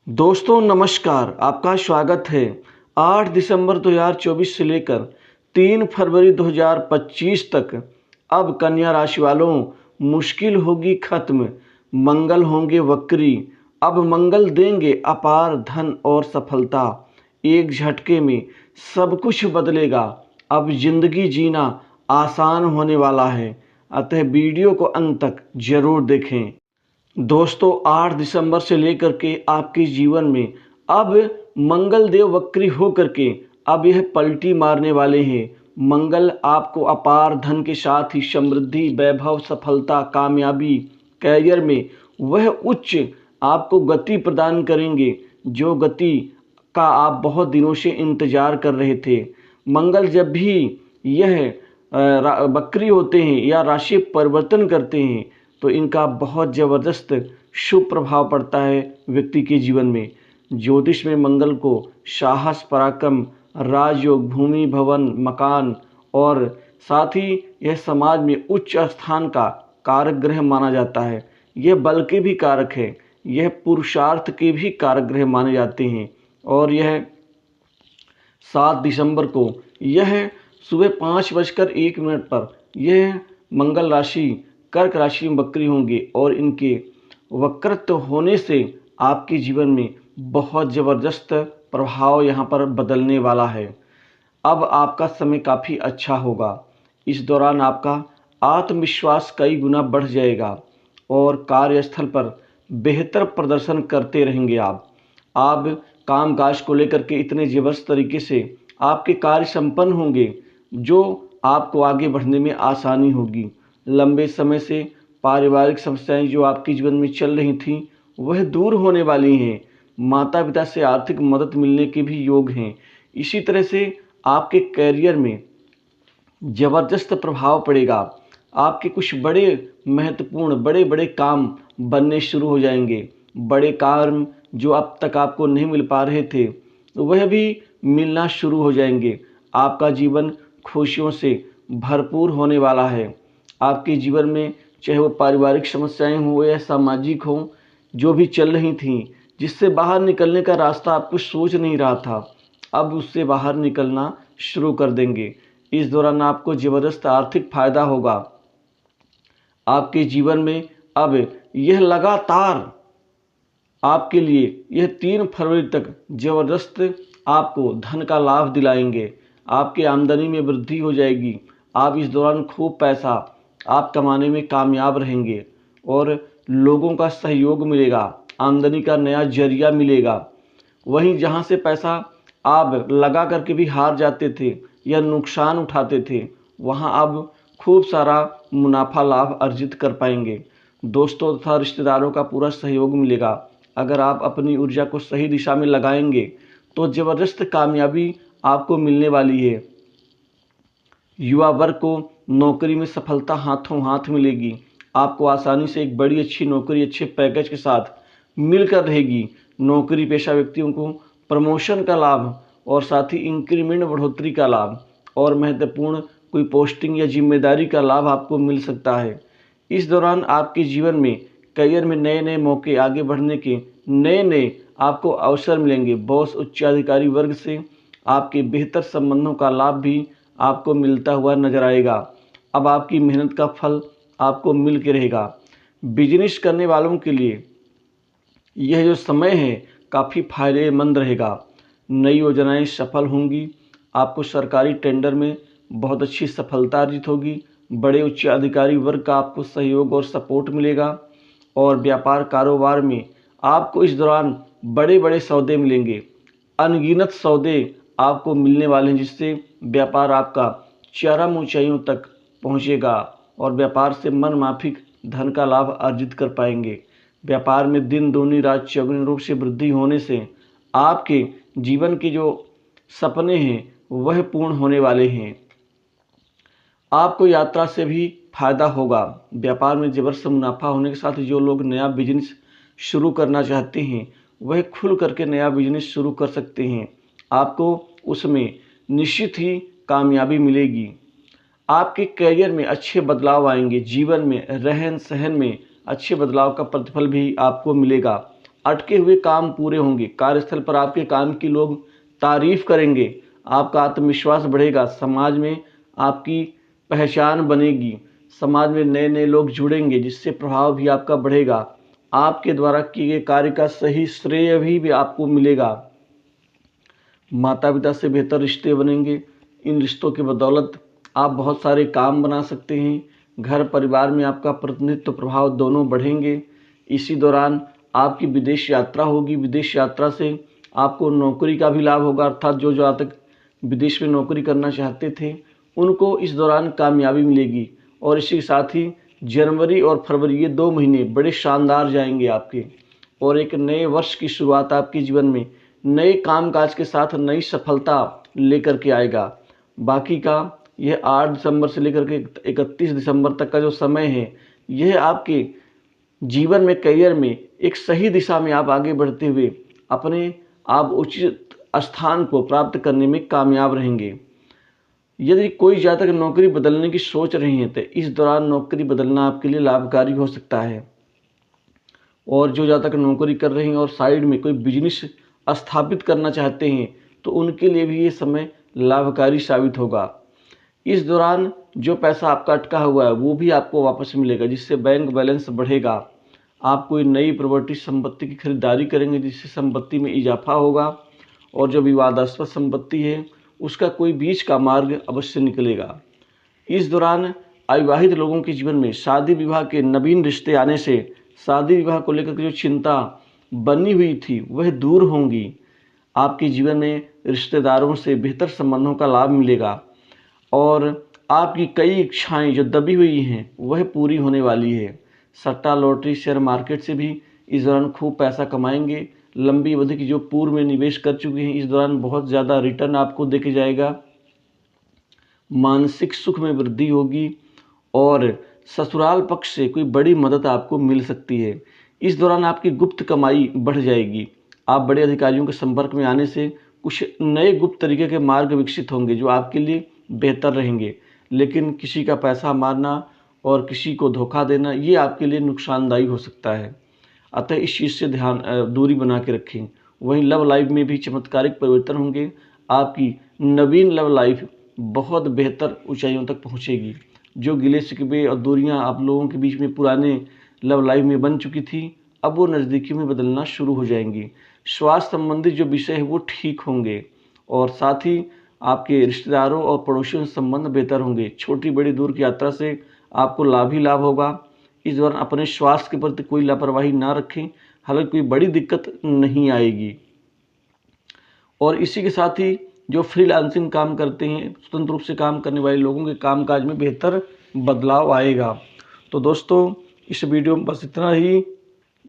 दोस्तों नमस्कार, आपका स्वागत है। 8 दिसंबर 2024 से लेकर 3 फरवरी 2025 तक अब कन्या राशि वालों मुश्किल होगी खत्म, मंगल होंगे वक्री। अब मंगल देंगे अपार धन और सफलता। एक झटके में सब कुछ बदलेगा। अब जिंदगी जीना आसान होने वाला है, अतः वीडियो को अंत तक जरूर देखें। दोस्तों 8 दिसंबर से लेकर के आपके जीवन में अब मंगल देव वक्री होकर के अब यह पलटी मारने वाले हैं। मंगल आपको अपार धन के साथ ही समृद्धि, वैभव, सफलता, कामयाबी, कैरियर में वह उच्च आपको गति प्रदान करेंगे जो गति का आप बहुत दिनों से इंतजार कर रहे थे। मंगल जब भी यह वक्री होते हैं या राशि परिवर्तन करते हैं तो इनका बहुत ज़बरदस्त शुभ प्रभाव पड़ता है व्यक्ति के जीवन में। ज्योतिष में मंगल को साहस, पराक्रम, राजयोग, भूमि, भवन, मकान और साथ ही यह समाज में उच्च स्थान का कारक ग्रह माना जाता है। यह बल के भी कारक है, यह पुरुषार्थ के भी कारक ग्रह माने जाते हैं। और यह 7 दिसंबर को यह सुबह 5:01 पर यह मंगल राशि कर्क राशि में वक्री होंगे और इनके वक्रत्व होने से आपके जीवन में बहुत ज़बरदस्त प्रभाव यहाँ पर बदलने वाला है। अब आपका समय काफ़ी अच्छा होगा। इस दौरान आपका आत्मविश्वास कई गुना बढ़ जाएगा और कार्यस्थल पर बेहतर प्रदर्शन करते रहेंगे आप कामकाज को लेकर के इतने ज़बरदस्त तरीके से आपके कार्य संपन्न होंगे जो आपको आगे बढ़ने में आसानी होगी। लंबे समय से पारिवारिक समस्याएं जो आपके जीवन में चल रही थीं वह दूर होने वाली हैं। माता पिता से आर्थिक मदद मिलने के भी योग हैं। इसी तरह से आपके कैरियर में ज़बरदस्त प्रभाव पड़ेगा। आपके कुछ बड़े महत्वपूर्ण बड़े बड़े काम बनने शुरू हो जाएंगे। बड़े काम जो अब तक आपको नहीं मिल पा रहे थे वह भी मिलना शुरू हो जाएंगे। आपका जीवन खुशियों से भरपूर होने वाला है। आपके जीवन में चाहे वो पारिवारिक समस्याएं हो या सामाजिक हो जो भी चल रही थीं, जिससे बाहर निकलने का रास्ता आप कुछ सोच नहीं रहा था, अब उससे बाहर निकलना शुरू कर देंगे। इस दौरान आपको ज़बरदस्त आर्थिक फायदा होगा। आपके जीवन में अब यह लगातार आपके लिए यह 3 फरवरी तक ज़बरदस्त आपको धन का लाभ दिलाएंगे। आपकी आमदनी में वृद्धि हो जाएगी। आप इस दौरान खूब पैसा आप कमाने में कामयाब रहेंगे और लोगों का सहयोग मिलेगा, आमदनी का नया जरिया मिलेगा। वहीं जहां से पैसा आप लगा करके भी हार जाते थे या नुकसान उठाते थे, वहां अब खूब सारा मुनाफा लाभ अर्जित कर पाएंगे। दोस्तों तथा रिश्तेदारों का पूरा सहयोग मिलेगा। अगर आप अपनी ऊर्जा को सही दिशा में लगाएंगे तो ज़बरदस्त कामयाबी आपको मिलने वाली है। युवा वर्ग को नौकरी में सफलता हाथों हाथ मिलेगी। आपको आसानी से एक बड़ी अच्छी नौकरी अच्छे पैकेज के साथ मिलकर रहेगी। नौकरी पेशा व्यक्तियों को प्रमोशन का लाभ और साथ ही इंक्रीमेंट बढ़ोतरी का लाभ और महत्वपूर्ण कोई पोस्टिंग या जिम्मेदारी का लाभ आपको मिल सकता है। इस दौरान आपके जीवन में करियर में नए नए मौके, आगे बढ़ने के नए नए आपको अवसर मिलेंगे। बॉस, उच्चाधिकारी वर्ग से आपके बेहतर संबंधों का लाभ भी आपको मिलता हुआ नजर आएगा। अब आपकी मेहनत का फल आपको मिल के रहेगा। बिजनेस करने वालों के लिए यह जो समय है काफ़ी फायदेमंद रहेगा। नई योजनाएं सफल होंगी। आपको सरकारी टेंडर में बहुत अच्छी सफलता अर्जित होगी। बड़े उच्च अधिकारी वर्ग का आपको सहयोग और सपोर्ट मिलेगा और व्यापार कारोबार में आपको इस दौरान बड़े बड़े सौदे मिलेंगे। अनगिनत सौदे आपको मिलने वाले हैं जिससे व्यापार आपका चरम ऊंचाइयों तक पहुंचेगा और व्यापार से मन माफिक धन का लाभ अर्जित कर पाएंगे। व्यापार में दिन दूनी रात चौगुनी रूप से वृद्धि होने से आपके जीवन के जो सपने हैं वह पूर्ण होने वाले हैं। आपको यात्रा से भी फायदा होगा। व्यापार में जबरदस्त मुनाफा होने के साथ जो लोग नया बिजनेस शुरू करना चाहते हैं वह खुल करके नया बिजनेस शुरू कर सकते हैं। आपको उसमें निश्चित ही कामयाबी मिलेगी। आपके करियर में अच्छे बदलाव आएंगे। जीवन में रहन सहन में अच्छे बदलाव का प्रतिफल भी आपको मिलेगा। अटके हुए काम पूरे होंगे। कार्यस्थल पर आपके काम की लोग तारीफ करेंगे, आपका आत्मविश्वास बढ़ेगा, समाज में आपकी पहचान बनेगी, समाज में नए नए लोग जुड़ेंगे जिससे प्रभाव भी आपका बढ़ेगा। आपके द्वारा किए गए कार्य का सही श्रेय भी आपको मिलेगा। माता पिता से बेहतर रिश्ते बनेंगे। इन रिश्तों की बदौलत आप बहुत सारे काम बना सकते हैं। घर परिवार में आपका प्रतिनिधित्व प्रभाव दोनों बढ़ेंगे। इसी दौरान आपकी विदेश यात्रा होगी। विदेश यात्रा से आपको नौकरी का भी लाभ होगा, अर्थात जो आज तक विदेश में नौकरी करना चाहते थे उनको इस दौरान कामयाबी मिलेगी। और इसी के साथ ही जनवरी और फरवरी ये 2 महीने बड़े शानदार जाएंगे आपके, और एक नए वर्ष की शुरुआत आपके जीवन में नए कामकाज के साथ नई सफलता लेकर के आएगा। बाकी का यह 8 दिसंबर से लेकर के 31 दिसंबर तक का जो समय है, यह आपके जीवन में, करियर में एक सही दिशा में आप आगे बढ़ते हुए अपने आप उचित स्थान को प्राप्त करने में कामयाब रहेंगे। यदि कोई जातक नौकरी बदलने की सोच रही है तो इस दौरान नौकरी बदलना आपके लिए लाभकारी हो सकता है। और जो जातक नौकरी कर रहे हैं और साइड में कोई बिजनेस स्थापित करना चाहते हैं तो उनके लिए भी ये समय लाभकारी साबित होगा। इस दौरान जो पैसा आपका अटका हुआ है वो भी आपको वापस मिलेगा, जिससे बैंक बैलेंस बढ़ेगा। आप कोई नई प्रॉपर्टी संपत्ति की खरीदारी करेंगे जिससे संपत्ति में इजाफा होगा, और जो विवादास्पद संपत्ति है उसका कोई बीच का मार्ग अवश्य निकलेगा। इस दौरान अविवाहित लोगों के जीवन में शादी विवाह के नवीन रिश्ते आने से शादी विवाह को लेकर के जो चिंता बनी हुई थी वह दूर होंगी। आपके जीवन में रिश्तेदारों से बेहतर संबंधों का लाभ मिलेगा, और आपकी कई इच्छाएं जो दबी हुई हैं वह पूरी होने वाली है। सट्टा, लॉटरी, शेयर मार्केट से भी इस दौरान खूब पैसा कमाएंगे। लंबी अवधि की जो पूर्व में निवेश कर चुके हैं इस दौरान बहुत ज़्यादा रिटर्न आपको देके जाएगा। मानसिक सुख में वृद्धि होगी, और ससुराल पक्ष से कोई बड़ी मदद आपको मिल सकती है। इस दौरान आपकी गुप्त कमाई बढ़ जाएगी। आप बड़े अधिकारियों के संपर्क में आने से कुछ नए गुप्त तरीके के मार्ग विकसित होंगे जो आपके लिए बेहतर रहेंगे। लेकिन किसी का पैसा मारना और किसी को धोखा देना ये आपके लिए नुकसानदायी हो सकता है, अतः इस चीज़ से दूरी बना के रखें। वहीं लव लाइफ में भी चमत्कारिक परिवर्तन होंगे। आपकी नवीन लव लाइफ बहुत बेहतर ऊंचाइयों तक पहुंचेगी। जो गिले शिकवे और दूरियां आप लोगों के बीच में पुराने लव लाइफ में बन चुकी थी अब वो नज़दीकी में बदलना शुरू हो जाएंगी। स्वास्थ्य संबंधी जो विषय है वो ठीक होंगे, और साथ ही आपके रिश्तेदारों और पड़ोसियों से संबंध बेहतर होंगे। छोटी बड़ी दूर की यात्रा से आपको लाभ ही लाभ होगा। इस दौरान अपने स्वास्थ्य के प्रति कोई लापरवाही ना रखें, हालांकि कोई बड़ी दिक्कत नहीं आएगी। और इसी के साथ ही जो फ्रीलांसिंग काम करते हैं, स्वतंत्र रूप से काम करने वाले लोगों के कामकाज में बेहतर बदलाव आएगा। तो दोस्तों इस वीडियो में बस इतना ही।